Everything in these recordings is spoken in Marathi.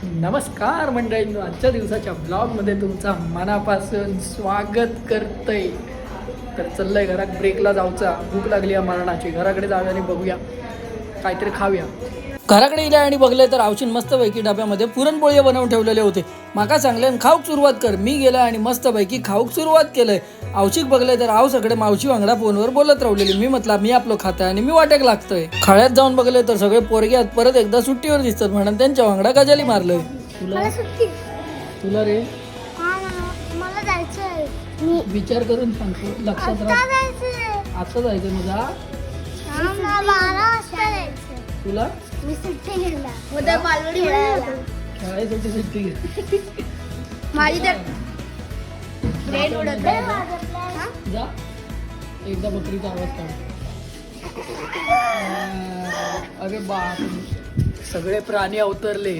नमस्कार मंडळींनो, आजच्या दिवसाच्या ब्लॉगमध्ये तुमचं मनापासून स्वागत करतंय. तर चाललंय घरात ब्रेकला जाऊचा, भूक लागली आहे मरणाची. घराकडे जाऊया आणि बघूया काहीतरी खाऊया. घराकडे गेले आणि बघले तर आवशीन मस्तपैकी डब्यामध्ये पुरणपोळी बनवून ठेवलेले होते. माका सांगले खाऊक सुरुवात कर. मी गेला आणि मस्तपैकी खाऊक सुरुवात केलंय. आवशीक बघले तर आव सगळे मावशी वांगडा फोनवर बोलत राहिलेली. मी म्हटलं मी आपलं खातोय आणि मी वाटेक लागतोय. खाळ्यात जाऊन बघले तर सगळे पोरग्यात परत एकदा सुट्टीवर दिसतात म्हणून त्यांच्या वांगडा गजाली मारलोय. तुला रे मला जायचंय. विचार करून सांगतो, लक्षात राहा. आता जायचं माझा. तुला मी सुट्टी घेतला उद्या बालवडी खेळायसाठी सुट्टी घे. माझी तर ब्रेड उडत जा एकदा बकरीचा आवाज काढ. अरे बाप, सगळे प्राणी अवतरले.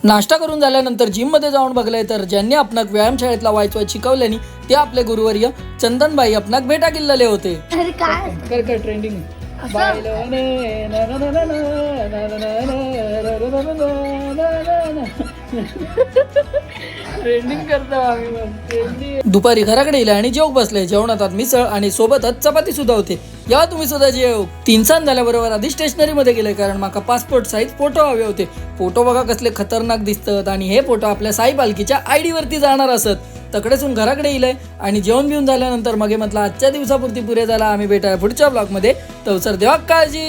नाश्ता करून झाल्यानंतर जिम मध्ये जाऊन बघलंय तर ज्यांनी आपणाक व्यायामशाळेतला वायचवाय शिकवल्यानी ते आपले गुरुवर्य चंदनबाई आपणाक भेटा गेलेले होते. अरे काय कर ट्रेंडिंग. ट्रेंडिंग करतो आम्ही. दुपारी घराकडे गेले आणि जेवू बसले. जेवणात मिसळ आणि सोबतच चपाती सुद्धा होते. या तुम्ही सुद्धा जेव. 3 सांज झाल्याबरोबर आधी स्टेशनरी मध्ये गेले कारण माका पासपोर्ट साईज फोटो हवे होते. फोटो बघा कसले खतरनाक दिसतात आणि हे फोटो आपल्या साई पालखीच्या ID वरती जाणार असत. तकडेसून घराकडे येईल आणि जेवण बिवून झाल्यानंतर मग म्हटलं आजच्या दिवसापुरती पुरे झाला. आम्ही भेटाय पुढच्या ब्लॉग मध्ये. तवसर देवा काळजी.